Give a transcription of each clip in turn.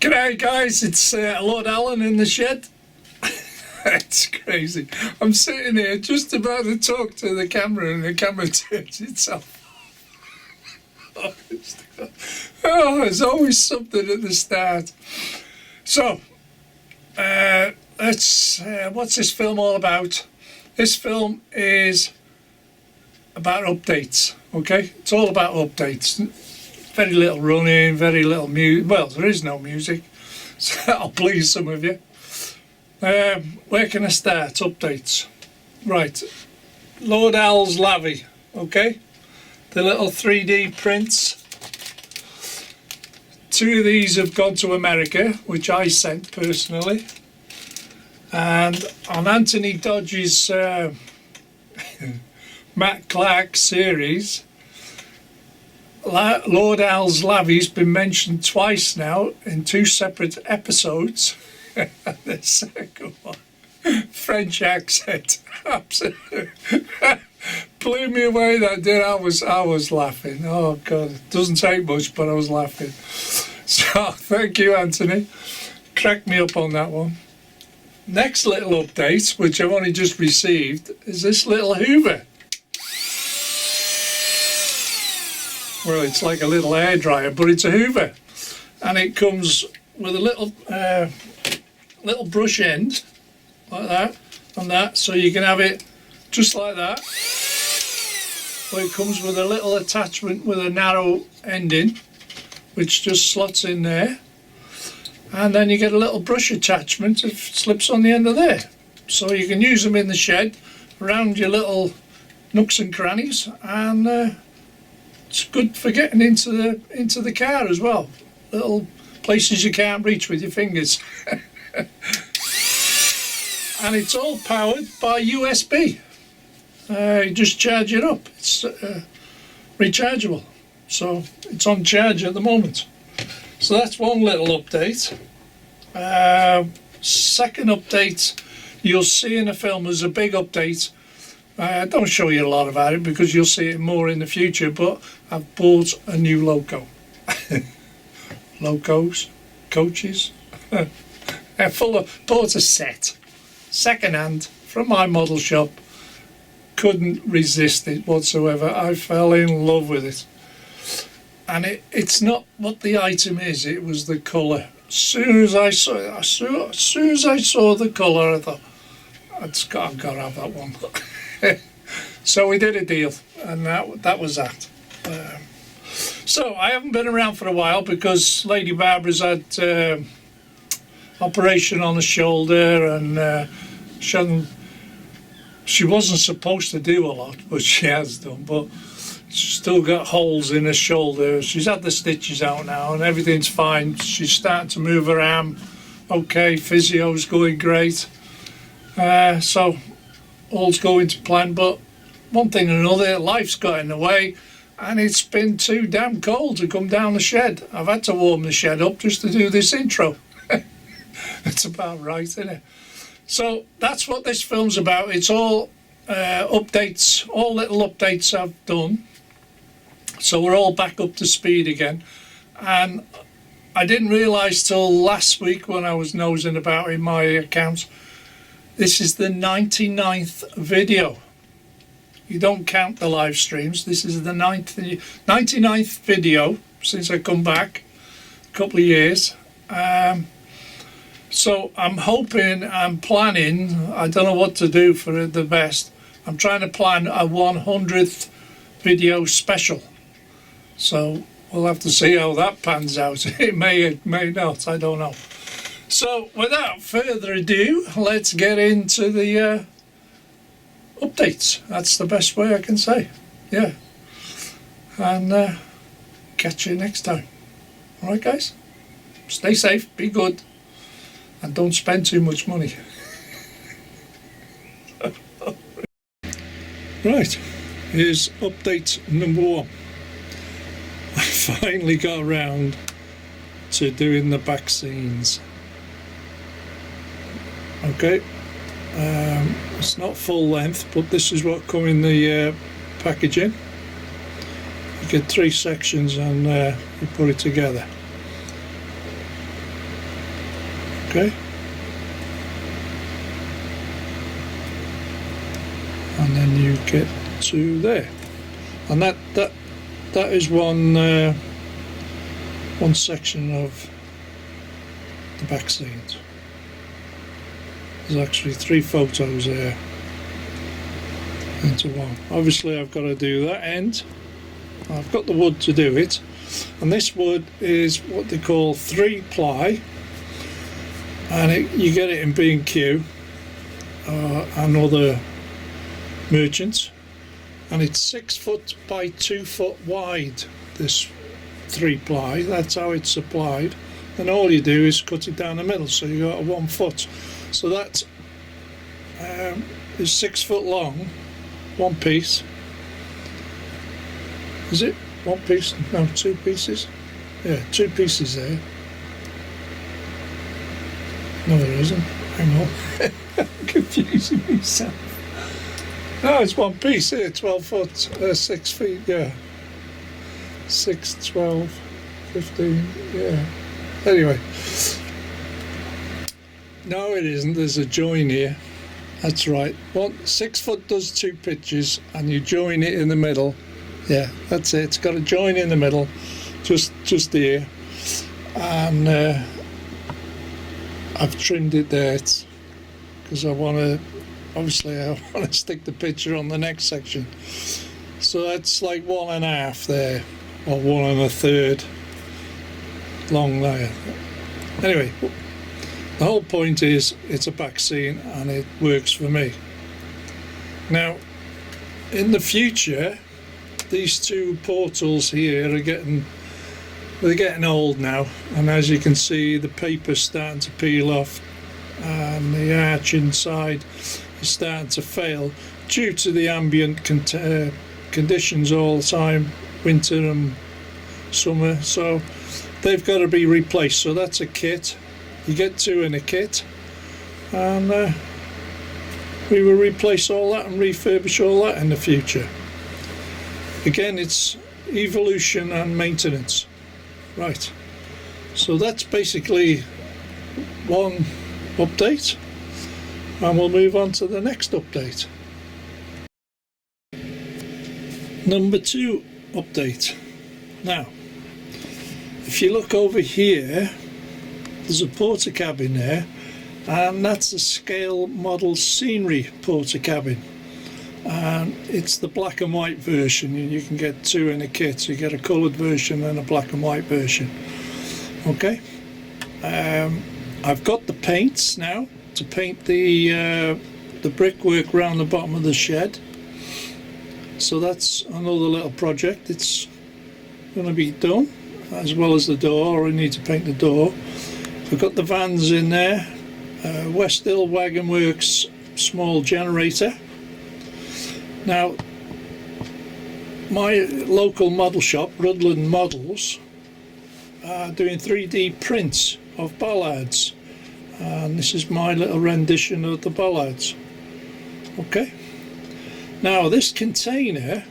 G'day guys, it's Lord Alan in the shed. It's crazy. I'm sitting here just about to talk to the camera and the camera turns itself. Oh, there's always something at the start. So, what's this film all about? This film is about updates, okay? It's all about updates. Very little running, very little music. Well, there is no music, so that'll please some of you. Where can I start? Updates. Right, Lord Al's Lavvy, okay? The little 3D prints. 2 of these have gone to America, which I sent personally. And on Anthony Dodge's Matt Clark series, Lord Al's Lavvy's been mentioned twice now in 2 separate episodes. The second one, French accent, absolutely blew me away. That did. I was laughing. Oh God, it doesn't take much, but I was laughing. So thank you, Anthony. Cracked me up on that one. Next little update, which I've only just received, is this little Hoover. Well, it's like a little hairdryer, but it's a Hoover, and it comes with a little brush end like that and that, so you can have it just like that. But it comes with a little attachment with a narrow ending, which just slots in there, and then you get a little brush attachment. It slips on the end of there, so you can use them in the shed around your little nooks and crannies, and it's good for getting into the car as well. Little places you can't reach with your fingers. And it's all powered by USB. You just charge it up. It's rechargeable. So it's on charge at the moment. So that's one little update. Second update you'll see in the film is a big update. I don't show you a lot about it because you'll see it more in the future, but I've bought a new loco. Locos, coaches, bought a set, second hand, from my model shop. Couldn't resist it whatsoever. I fell in love with it. And it's not what the item is, it was the colour. As soon as I saw the colour, I thought, I've got to have that one. So we did a deal, and that was that. So I haven't been around for a while because Lady Barbara's had operation on the shoulder, and she wasn't supposed to do a lot, but she has done. But she's still got holes in her shoulder. She's had the stitches out now, and everything's fine. She's starting to move her arm. Okay, physio's going great. So all's going to plan, but one thing or another, life's got in the way, and it's been too damn cold to come down the shed. I've had to warm the shed up just to do this intro. It's about right, isn't it? So that's what this film's about. It's all updates, all little updates I've done. So we're all back up to speed again. And I didn't realise till last week when I was nosing about in my accounts, this is the 99th video. You don't count the live streams. This is the 99th video since I come back, a couple of years. So I'm hoping, I'm planning, I don't know what to do for the best. I'm trying to plan a 100th video special. So we'll have to see how that pans out. It may not, I don't know. So without further ado, let's get into the updates. That's the best way I can say. Yeah. And catch you next time. Alright guys? Stay safe, be good, and don't spend too much money. Right, here's update number 1. I finally got around to doing the back scenes. Okay, it's not full length, but this is what come in the packaging. You get 3 sections and you put it together. Okay. And then you get to there, and that is one section of the back scenes. There's actually 3 photos there into one. Obviously I've got to do that end. I've got the wood to do it, and this wood is what they call 3-ply, and you get it in B&Q and other merchants, and it's 6 foot by 2 foot wide, this 3-ply. That's how it's supplied, and all you do is cut it down the middle, so you got a 1 foot. So that is 6 foot long, one piece. Is it one piece? No, 2 pieces. Yeah, 2 pieces there. No, there isn't. Hang on. I'm confusing myself. No, it's one piece here, 12 foot, 6 feet, yeah. 6, 12, 15, yeah. Anyway. No, it isn't. There's a join here. That's right. 6 foot does 2 pitches, and you join it in the middle. Yeah, that's it. It's got a join in the middle, just here. And I've trimmed it there because I want to. Obviously, I want to stick the picture on the next section. So that's like 1.5 there, or 1 1/3 long there. Anyway, the whole point is it's a back scene and it works for me. Now, in the future, these 2 portals here are getting old now, and as you can see, the paper's starting to peel off, and the arch inside is starting to fail due to the ambient conditions all the time, winter and summer. So they've got to be replaced. So that's a kit. You get 2 in a kit, and we will replace all that and refurbish all that in the future. Again, it's evolution and maintenance. Right, so that's basically one update, and we'll move on to the next update. Number 2 update. Now, if you look over here, there's a porter cabin there, and that's a scale model scenery porter cabin, and it's the black and white version, and you can get 2 in a kit. So you get a coloured version and a black and white version. Okay, I've got the paints now to paint the brickwork around the bottom of the shed, so that's another little project. It's going to be done, as well as the door. I need to paint the door. I've got the vans in there, West Hill Wagon Works small generator. Now, my local model shop, Rudland Models, are doing 3D prints of bollards, and this is my little rendition of the bollards. Okay, now this container,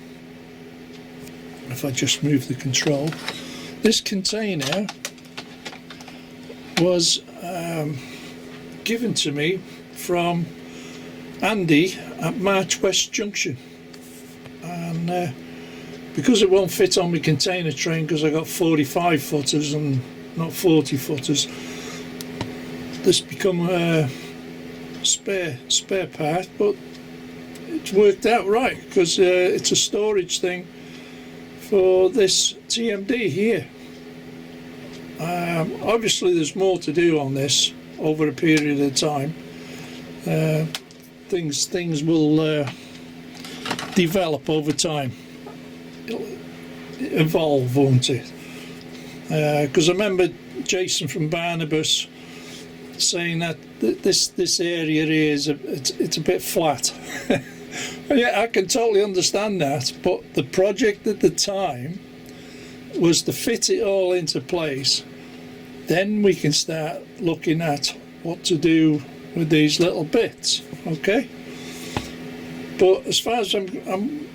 if I just move the control, this container was given to me from Andy at March West Junction, and because it won't fit on my container train, because I got 45 footers and not 40 footers, this become a spare part, but it's worked out right, because it's a storage thing for this TMD here. Obviously there's more to do on this over a period of time. Things will develop over time. It'll evolve, won't it? Because I remember Jason from Barnabas saying that this area here is it's a bit flat. Yeah, I can totally understand that, but the project at the time was to fit it all into place. Then we can start looking at what to do with these little bits. Okay, but as far as I'm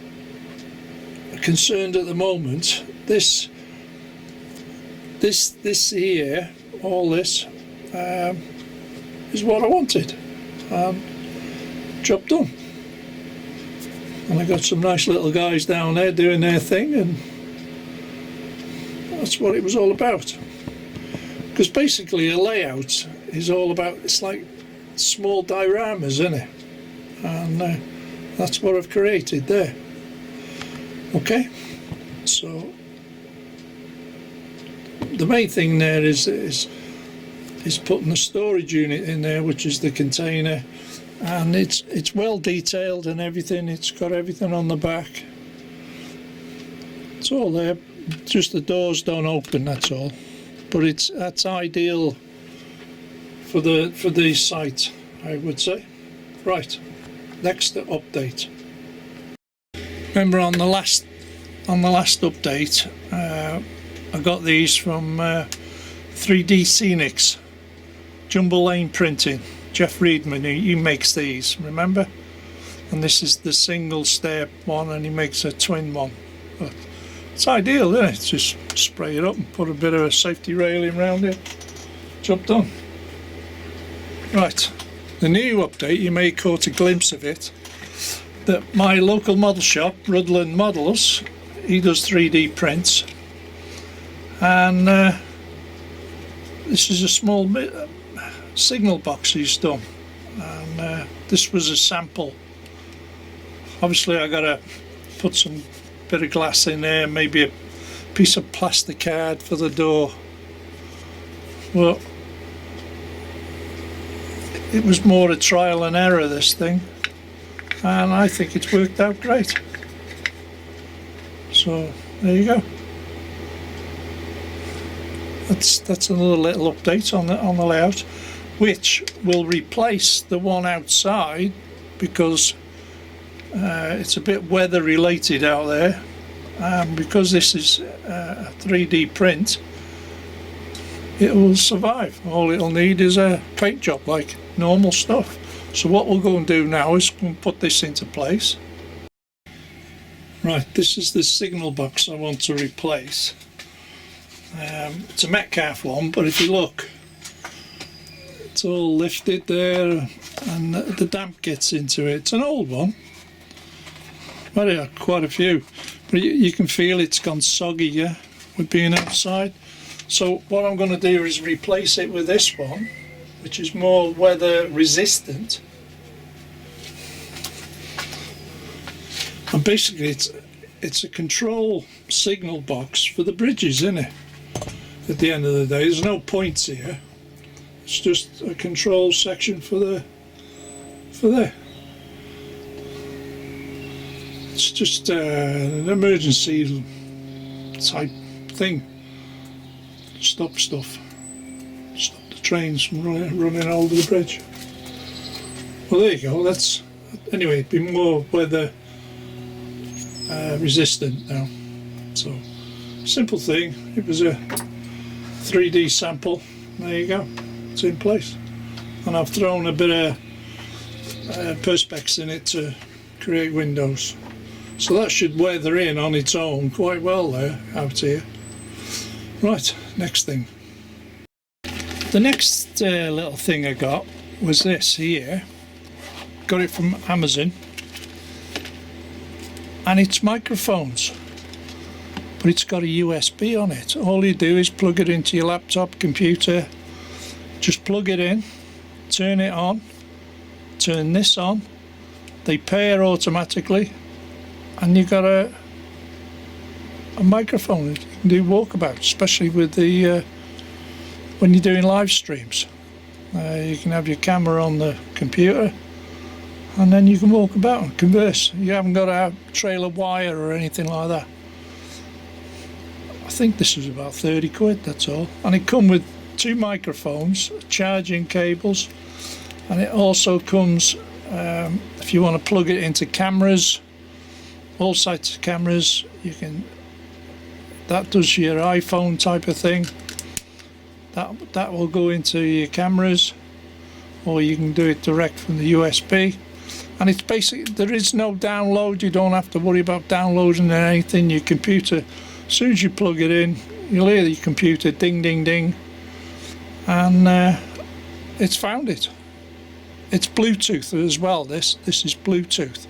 concerned at the moment, this here, all this, is what I wanted. Job done. And I got some nice little guys down there doing their thing, and that's what it was all about. Because basically a layout is all about, it's like small dioramas, isn't it? And that's what I've created there. Okay, so the main thing there is putting the storage unit in there, which is the container, and it's well detailed and everything. It's got everything on the back. It's all there. Just the doors don't open, that's all. But that's ideal for the site, I would say. Right, next update. Remember on the last update, I got these from 3D Scenics, Jumbo Lane Printing. Jeff Reedman, he makes these, remember? And this is the single step one, and he makes a twin one. But it's ideal, isn't it? Just spray it up and put a bit of a safety railing around it. Job done. Right, the new update, you may have caught a glimpse of it, that my local model shop, Rudland Models, he does 3D prints, and this is a small signal box he's done, and this was a sample. Obviously I gotta put some bit of glass in there, maybe a piece of plastic card for the door. Well, it was more a trial and error, this thing, and I think it's worked out great. So there you go. That's another little update on the layout, which will replace the one outside, because it's a bit weather related out there, because this is a 3D print. It will survive. All it'll need is a paint job like normal stuff. So what we'll go and do now is we'll put this into place. Right, this is the signal box I want to replace. It's a Metcalf one, but if you look, it's all lifted there and the damp gets into it. It's an old one. Well, yeah, quite a few, but you can feel it's gone soggy, yeah, with being outside. So what I'm going to do is replace it with this one, which is more weather resistant. And basically it's a control signal box for the bridges, isn't it? At the end of the day, there's no points here. It's just a control section for there. It's just an emergency type thing. Stop stuff. Stop the trains from running over the bridge. Well, there you go. That's anyway. It'd be more weather resistant now. So simple thing. It was a 3D sample. There you go. It's in place, and I've thrown a bit of perspex in it to create windows. So that should weather in on its own quite well there out here. Right, next thing. The next little thing I got was this here. Got it from Amazon, and it's microphones, but it's got a USB on it. All you do is plug it into your laptop, computer, just plug it in, turn it on, turn this on, they pair automatically, and you've got a microphone. You can do walkabouts, especially with the when you're doing live streams. You can have your camera on the computer, and then you can walk about and converse. You haven't got to trail a wire or anything like that. I think this was about 30 quid, that's all. And it come with 2 microphones, charging cables, and it also comes, if you want to plug it into cameras, all sides of cameras, you can, that does your iPhone type of thing. That will go into your cameras, or you can do it direct from the USB. And it's basically, there is no download. You don't have to worry about downloading anything. Your computer, as soon as you plug it in, you'll hear your computer ding ding ding, and it's found it. it's Bluetooth as well. This is Bluetooth.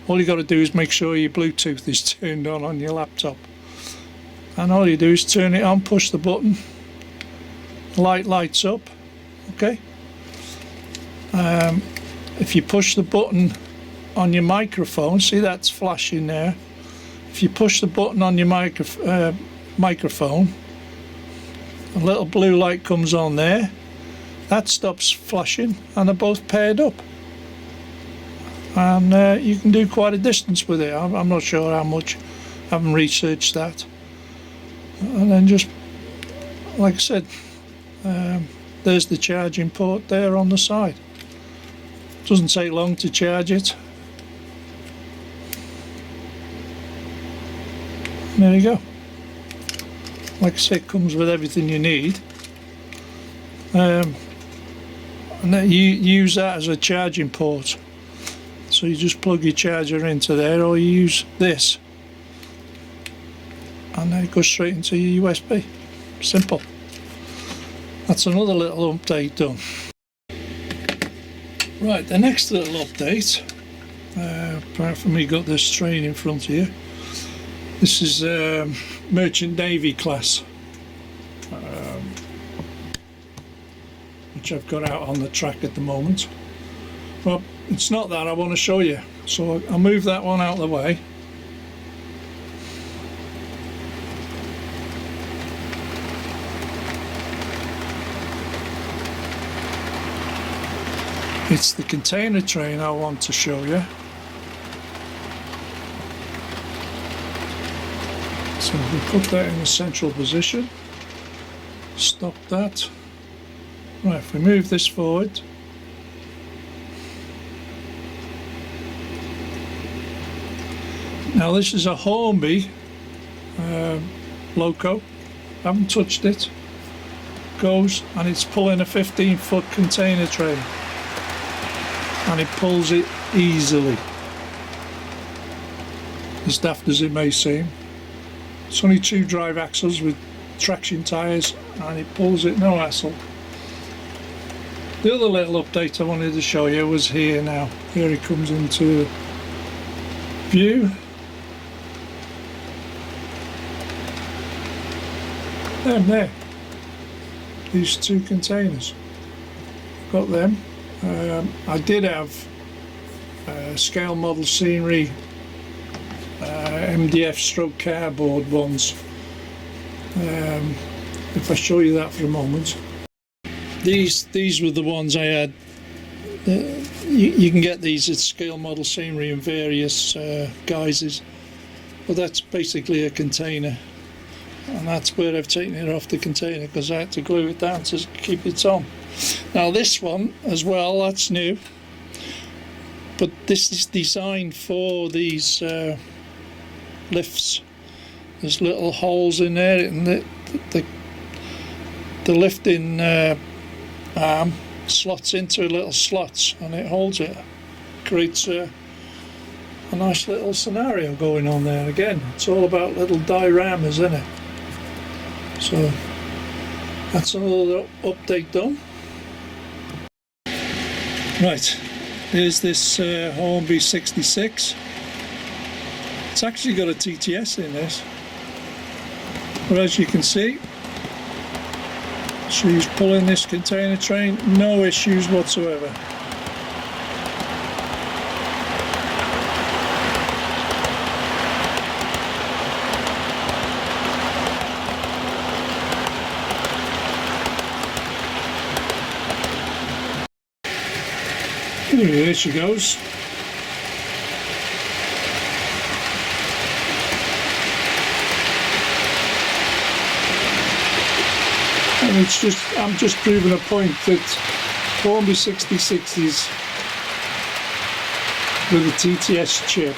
All you got to do is make sure your Bluetooth is turned on your laptop, and all you do is turn it on, push the button, the light lights up. Okay. If you push the button on your microphone, see that's flashing there. If you push the button on your microphone, a little blue light comes on there. That stops flashing, and they're both paired up. And you can do quite a distance with it. I'm not sure how much. I haven't researched that. And then just, like I said, there's the charging port there on the side. Doesn't take long to charge it. And there you go. Like I said, it comes with everything you need. And then you use that as a charging port. So you just plug your charger into there, or you use this, and then it goes straight into your USB. Simple. That's another little update done. Right, the next little update, apart from me got this train in front of you, this is Merchant Navy class, which I've got out on the track at the moment. Well, it's not that I want to show you, so I'll move that one out of the way. It's the container train I want to show you. So we put that in the central position, stop that. Right, if we move this forward, now this is a Hornby loco, haven't touched it, goes, and it's pulling a 15-foot container train, and it pulls it easily, as daft as it may seem. It's only 2 drive axles with traction tyres, and it pulls it no hassle. The other little update I wanted to show you was here now. Here it comes into view. There. These 2 containers. Got them. I did have scale model scenery MDF stroke cardboard ones. If I show you that for a moment. These were the ones I had. You can get these at scale model scenery in various guises, but that's basically a container, and that's where I've taken it off the container because I had to glue it down to keep it on. Now this one as well, that's new, but this is designed for these lifts. There's little holes in there, and the lifting arm slots into little slots, and it holds it. Creates a nice little scenario going on there. Again, it's all about little dioramas, isn't it? So that's another update done. Right, here's this Hornby 66. It's actually got a TTS in this, but as you can see, she's pulling this container train, no issues whatsoever. There she goes. And I'm just proving a point that Hornby 66s with a TTS chip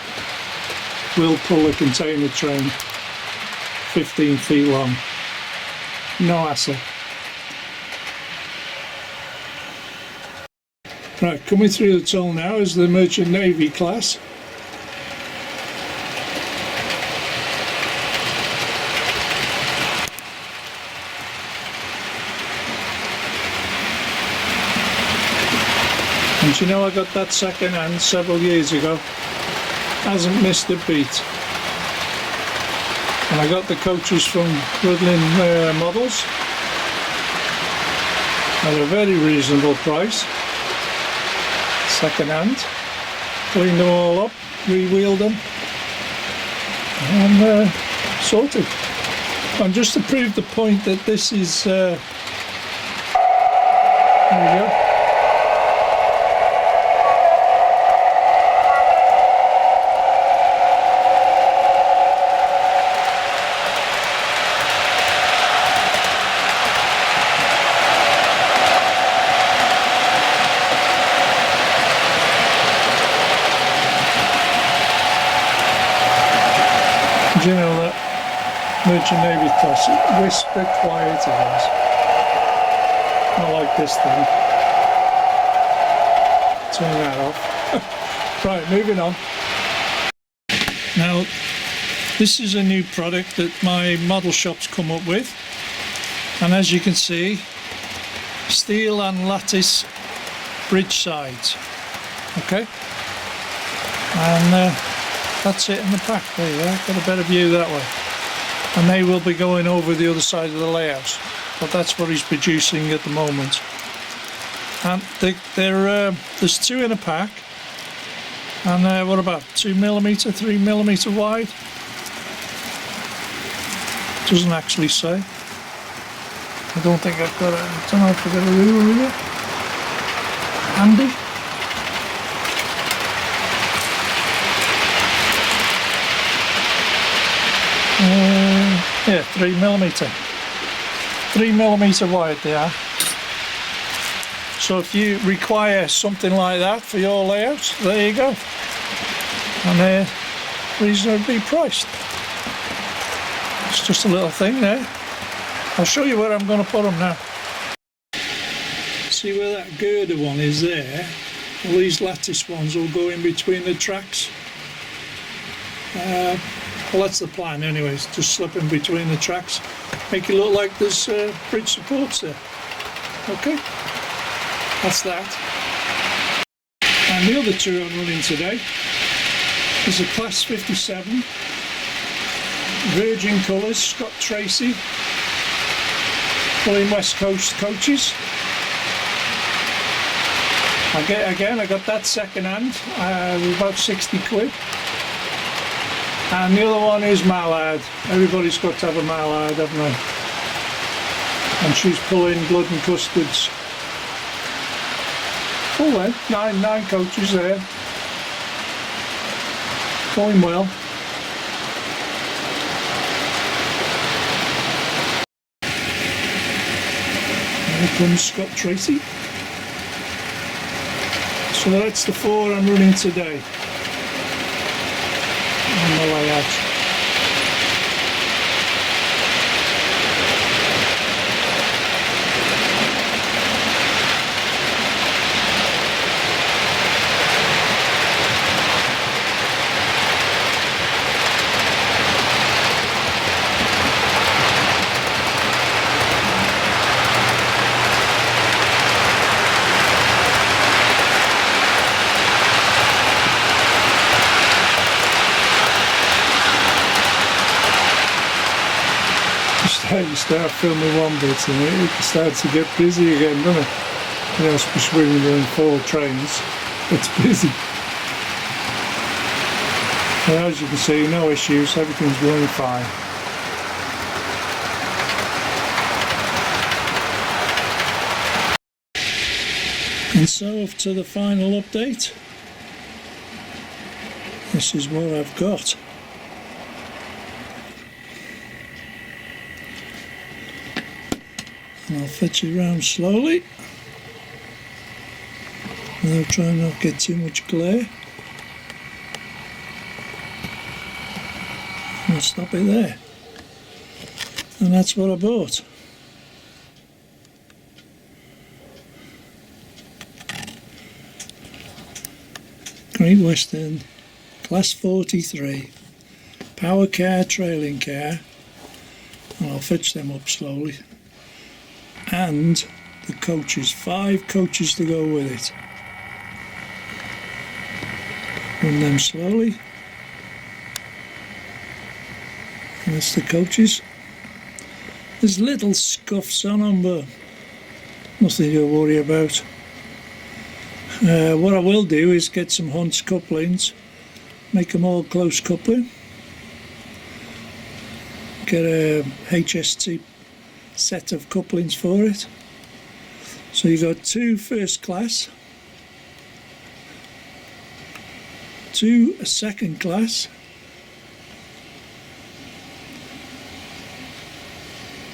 will pull a container train 15 feet long. No hassle. Right, coming through the tunnel now is the Merchant Navy class. And you know, I got that second hand several years ago. Hasn't missed a beat. And I got the coaches from Woodland Models at a very reasonable price. Second hand. Cleaned them all up, re-wheeled them, and sorted. And just to prove the point that this is, there we go. Do you know that Merchant Navy class, whisper quiet it is. Not like this thing. Turn that off. Right, moving on. Now, this is a new product that my model shop's come up with. And as you can see, steel and lattice bridge sides. Okay? And that's it in the pack. There you go. Got a better view that way. And they will be going over the other side of the layout. But that's what he's producing at the moment. And there's two in a pack. And what about 2mm, 3mm wide? Doesn't actually say. I don't think I've got it. I don't know if I've got a ruler here. Handy. Yeah, 3mm. 3mm wide they are. So if you require something like that for your layouts, there you go. And they're reasonably priced. It's just a little thing there. I'll show you where I'm going to put them now. See where that girder one is there? All these lattice ones will go in between the tracks. Well, that's the plan anyways, just slip in between the tracks. Make it look like there's bridge supports there. Okay, that's that. And the other two I'm running today is a Class 57 Virgin Colours Scott Tracy pulling West Coast coaches. I got that second hand, about 60 quid. And the other one is Mallard. Everybody's got to have a Mallard, haven't they? And she's pulling Blood and Custards. Full length, nine coaches there. Going well. Here comes Scott Tracy. So that's the four I'm running today on the layout. You start filming one bit and it starts to get busy again, doesn't it? You know, especially when you're in 4 trains, it's busy. But as you can see, no issues, everything's running fine. And so up to the final update. This is what I've got. And I'll fetch it around slowly. And I'll try not to get too much glare. And I'll stop it there. And that's what I bought. Great Western Class 43 power car, trailing car, and I'll fetch them up slowly. And the coaches, 5 coaches to go with it. Run them slowly. And that's the coaches. There's little scuffs on them, but nothing to worry about. What I will do is get some Hunt's couplings, make them all close coupling, get a HST set of couplings for it. So you got 2 first class, 2 second class,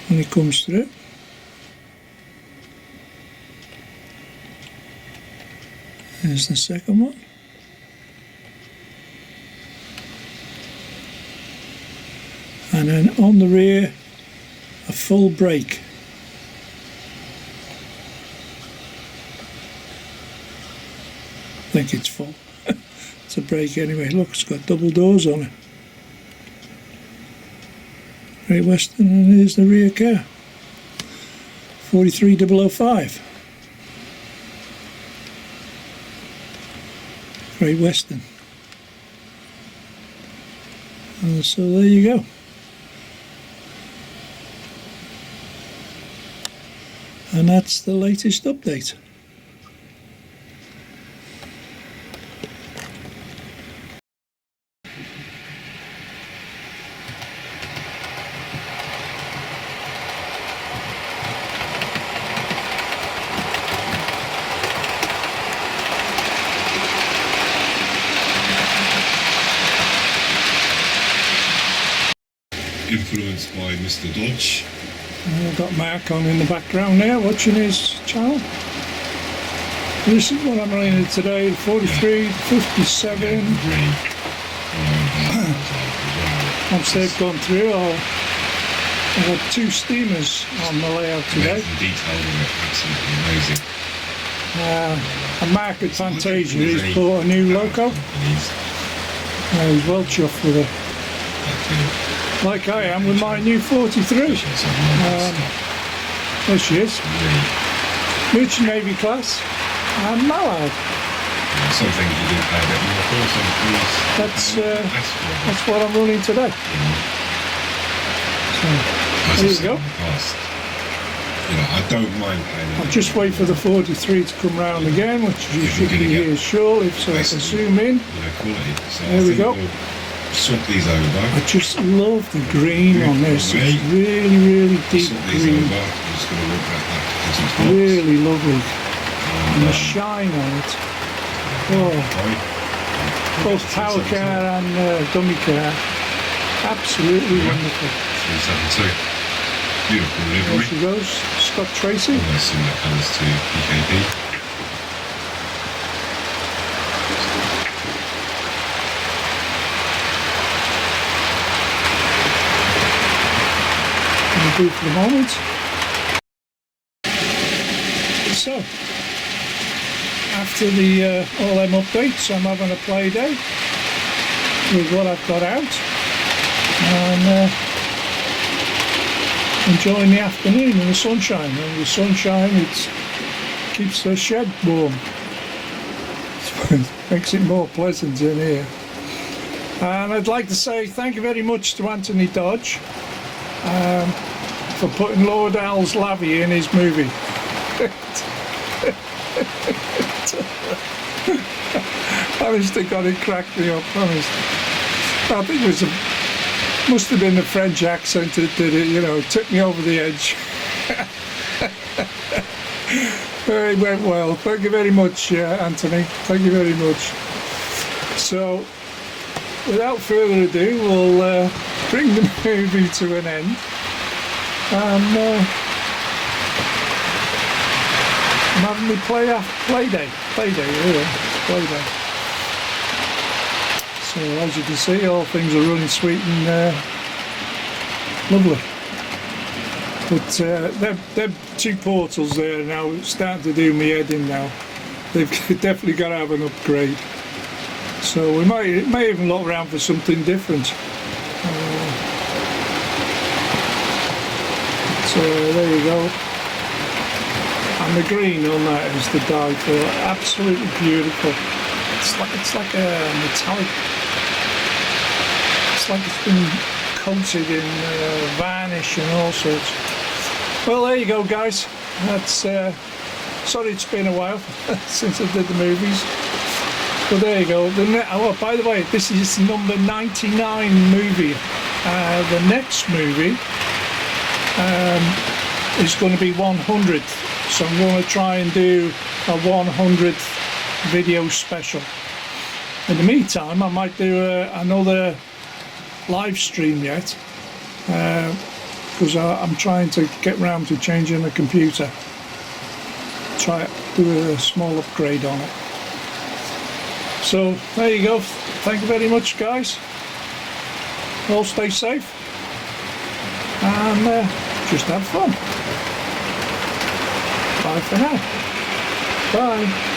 when it comes through. There's the second one. And then on the rear, a full brake. I think it's full. It's a brake anyway. Look, it's got double doors on it. Great Western, and here's the rear car. 43005. Great Western. And so there you go. And that's the latest update. Influenced by Mr. Dodge. I've got Mark on in the background there watching his channel. This is what I'm running today, 43, 57. Once they've gone through, I've got 2 steamers on the layout today. The detail of it, absolutely amazing. And Mark at Fantasia, he's bought a new loco. He's well chuffed with it. Like I am with my new 43. There she is. Merchant Navy class and Mallard. Some things you do pay a bit more for, some things. That's what I'm running today. So, there you go. I don't mind paying. I'll just wait for the 43 to come round again, which you should be here shortly, so I can zoom in. Quality. So there we go. Swap these over. I just love the green on this. It's really, really deep green. I'm just going to walk that really lovely. And the shine on it. Oh. Both power car and dummy car. Absolutely wonderful. 372. Beautiful livery. There she goes. Scott Tracy. Almost similar colours to PKP. For the moment. So, after the all them updates, I'm having a play day with what I've got out and enjoying the afternoon in the sunshine. And the sunshine, it keeps the shed warm. Makes it more pleasant in here. And I'd like to say thank you very much to Anthony Dodge. For putting Lord Al's Lavy in his movie. Honestly, God, it cracked me up, honest. I think it must have been the French accent that did it, took me over the edge. It went well. Thank you very much, Anthony. Thank you very much. So, without further ado, we'll bring the movie to an end. And I'm having my play day, really. It's play day. So as you can see, all things are running sweet and lovely. But them 2 portals there now starting to do me head in now. They've definitely got to have an upgrade. So we may even look around for something different. So there you go, and the green on that is the dye for absolutely beautiful. It's like a metallic. It's like it's been coated in varnish and all sorts. Well, there you go, guys. That's sorry it's been a while since I did the movies. But there you go. Oh, by the way, this is number 99 movie. The next movie is going to be 100th. So I'm going to try and do a 100th video special. In the meantime, I might do another live stream yet. Because I'm trying to get round to changing the computer. Try to do a small upgrade on it. So there you go. Thank you very much, guys. All stay safe and just have fun. Bye for now. Bye.